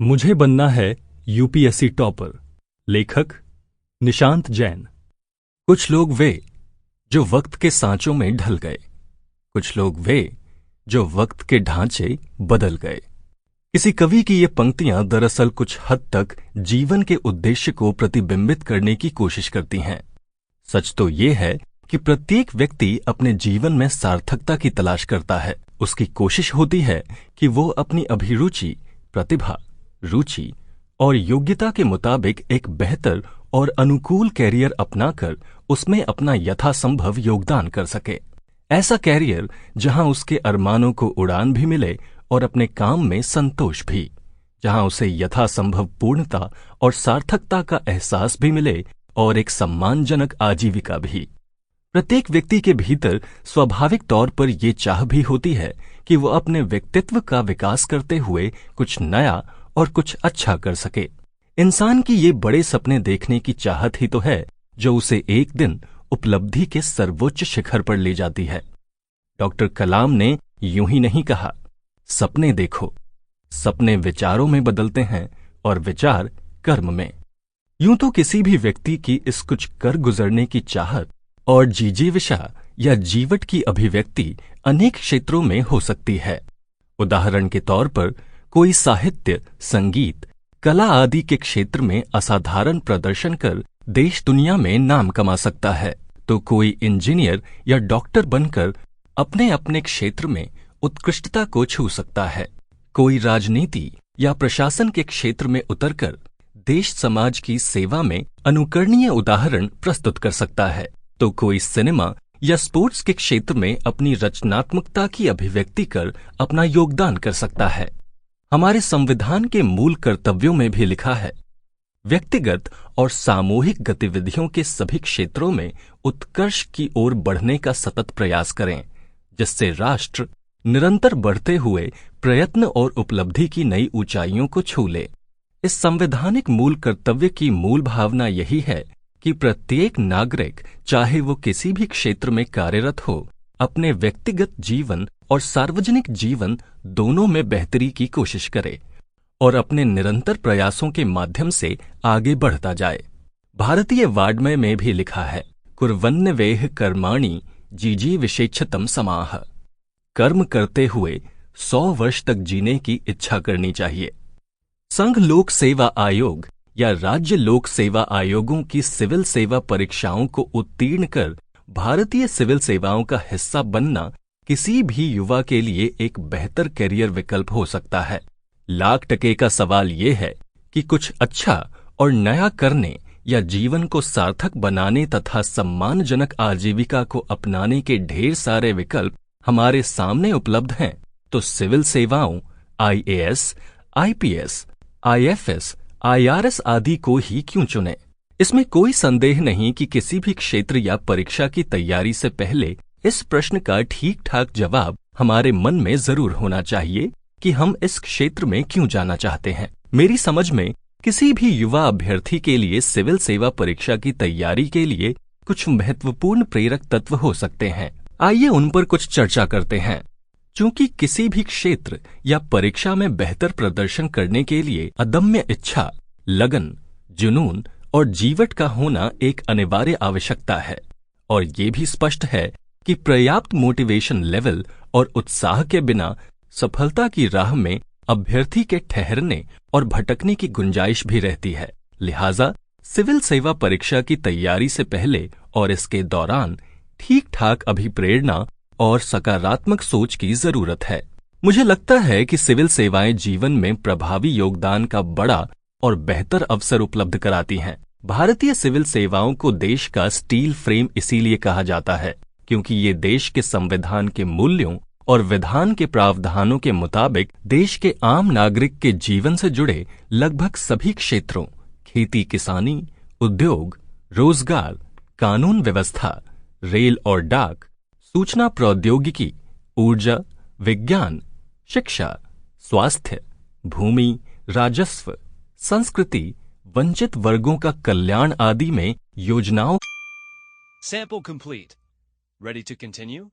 मुझे बनना है यूपीएससी टॉपर। लेखक निशांत जैन। कुछ लोग वे जो वक्त के सांचों में ढल गए, कुछ लोग वे जो वक्त के ढांचे बदल गए। किसी कवि की ये पंक्तियां दरअसल कुछ हद तक जीवन के उद्देश्य को प्रतिबिंबित करने की कोशिश करती हैं। सच तो ये है कि प्रत्येक व्यक्ति अपने जीवन में सार्थकता की तलाश करता है। उसकी कोशिश होती है कि वो अपनी अभिरुचि, प्रतिभा, रुचि और योग्यता के मुताबिक एक बेहतर और अनुकूल कैरियर अपनाकर उसमें अपना यथासंभव योगदान कर सके। ऐसा कैरियर जहां उसके अरमानों को उड़ान भी मिले और अपने काम में संतोष भी, जहां उसे यथासंभव पूर्णता और सार्थकता का एहसास भी मिले और एक सम्मानजनक आजीविका भी। प्रत्येक व्यक्ति के भीतर स्वाभाविक तौर पर ये चाह भी होती है कि वो अपने व्यक्तित्व का विकास करते हुए कुछ नया और कुछ अच्छा कर सके। इंसान की ये बड़े सपने देखने की चाहत ही तो है जो उसे एक दिन उपलब्धि के सर्वोच्च शिखर पर ले जाती है। डॉक्टर कलाम ने यूं ही नहीं कहा, सपने देखो, सपने विचारों में बदलते हैं और विचार कर्म में। यूं तो किसी भी व्यक्ति की इस कुछ कर गुजरने की चाहत और जिजीविषा या जीवट की अभिव्यक्ति अनेक क्षेत्रों में हो सकती है। उदाहरण के तौर पर कोई साहित्य, संगीत, कला आदि के क्षेत्र में असाधारण प्रदर्शन कर देश दुनिया में नाम कमा सकता है, तो कोई इंजीनियर या डॉक्टर बनकर अपने अपने क्षेत्र में उत्कृष्टता को छू सकता है। कोई राजनीति या प्रशासन के क्षेत्र में उतरकर देश समाज की सेवा में अनुकरणीय उदाहरण प्रस्तुत कर सकता है, तो कोई सिनेमा या स्पोर्ट्स के क्षेत्र में अपनी रचनात्मकता की अभिव्यक्ति कर अपना योगदान कर सकता है। हमारे संविधान के मूल कर्तव्यों में भी लिखा है, व्यक्तिगत और सामूहिक गतिविधियों के सभी क्षेत्रों में उत्कर्ष की ओर बढ़ने का सतत प्रयास करें, जिससे राष्ट्र निरंतर बढ़ते हुए प्रयत्न और उपलब्धि की नई ऊंचाइयों को छू ले। इस संवैधानिक मूल कर्तव्य की मूल भावना यही है कि प्रत्येक नागरिक, चाहे वो किसी भी क्षेत्र में कार्यरत हो, अपने व्यक्तिगत जीवन और सार्वजनिक जीवन दोनों में बेहतरी की कोशिश करे और अपने निरंतर प्रयासों के माध्यम से आगे बढ़ता जाए। भारतीय वाङ्मय में भी लिखा है, कुर्वन्नवेह कर्माणि जिजीविषेच्छतम् समाह। कर्म करते हुए 100 वर्ष तक जीने की इच्छा करनी चाहिए। संघ लोक सेवा आयोग या राज्य लोक सेवा आयोगों की सिविल सेवा परीक्षाओं को उत्तीर्ण कर भारतीय सिविल सेवाओं का हिस्सा बनना किसी भी युवा के लिए एक बेहतर करियर विकल्प हो सकता है। $1,00,000 का सवाल ये है कि कुछ अच्छा और नया करने या जीवन को सार्थक बनाने तथा सम्मानजनक आजीविका को अपनाने के ढेर सारे विकल्प हमारे सामने उपलब्ध हैं, तो सिविल सेवाओं IAS, IPS, IFS, IRS आदि को ही क्यों चुने। इसमें कोई संदेह नहीं कि किसी भी क्षेत्र या परीक्षा की तैयारी से पहले इस प्रश्न का ठीक ठाक जवाब हमारे मन में जरूर होना चाहिए कि हम इस क्षेत्र में क्यों जाना चाहते हैं। मेरी समझ में किसी भी युवा अभ्यर्थी के लिए सिविल सेवा परीक्षा की तैयारी के लिए कुछ महत्वपूर्ण प्रेरक तत्व हो सकते हैं। आइए उन पर कुछ चर्चा करते हैं। चूंकि किसी भी क्षेत्र या परीक्षा में बेहतर प्रदर्शन करने के लिए अदम्य इच्छा, लगन, जुनून और जीवट का होना एक अनिवार्य आवश्यकता है, और ये भी स्पष्ट है कि पर्याप्त मोटिवेशन लेवल और उत्साह के बिना सफलता की राह में अभ्यर्थी के ठहरने और भटकने की गुंजाइश भी रहती है। लिहाजा सिविल सेवा परीक्षा की तैयारी से पहले और इसके दौरान ठीक ठाक अभिप्रेरणा और सकारात्मक सोच की जरूरत है। मुझे लगता है कि सिविल सेवाएं जीवन में प्रभावी योगदान का बड़ा और बेहतर अवसर उपलब्ध कराती हैं। भारतीय सिविल सेवाओं को देश का स्टील फ्रेम इसीलिए कहा जाता है क्योंकि ये देश के संविधान के मूल्यों और विधान के प्रावधानों के मुताबिक देश के आम नागरिक के जीवन से जुड़े लगभग सभी क्षेत्रों, खेती किसानी, उद्योग, रोजगार, कानून व्यवस्था, रेल और डाक, सूचना प्रौद्योगिकी, ऊर्जा, विज्ञान, शिक्षा, स्वास्थ्य, भूमि, राजस्व, संस्कृति, वंचित वर्गों का कल्याण आदि में योजनाओं। Sample complete. Ready to continue?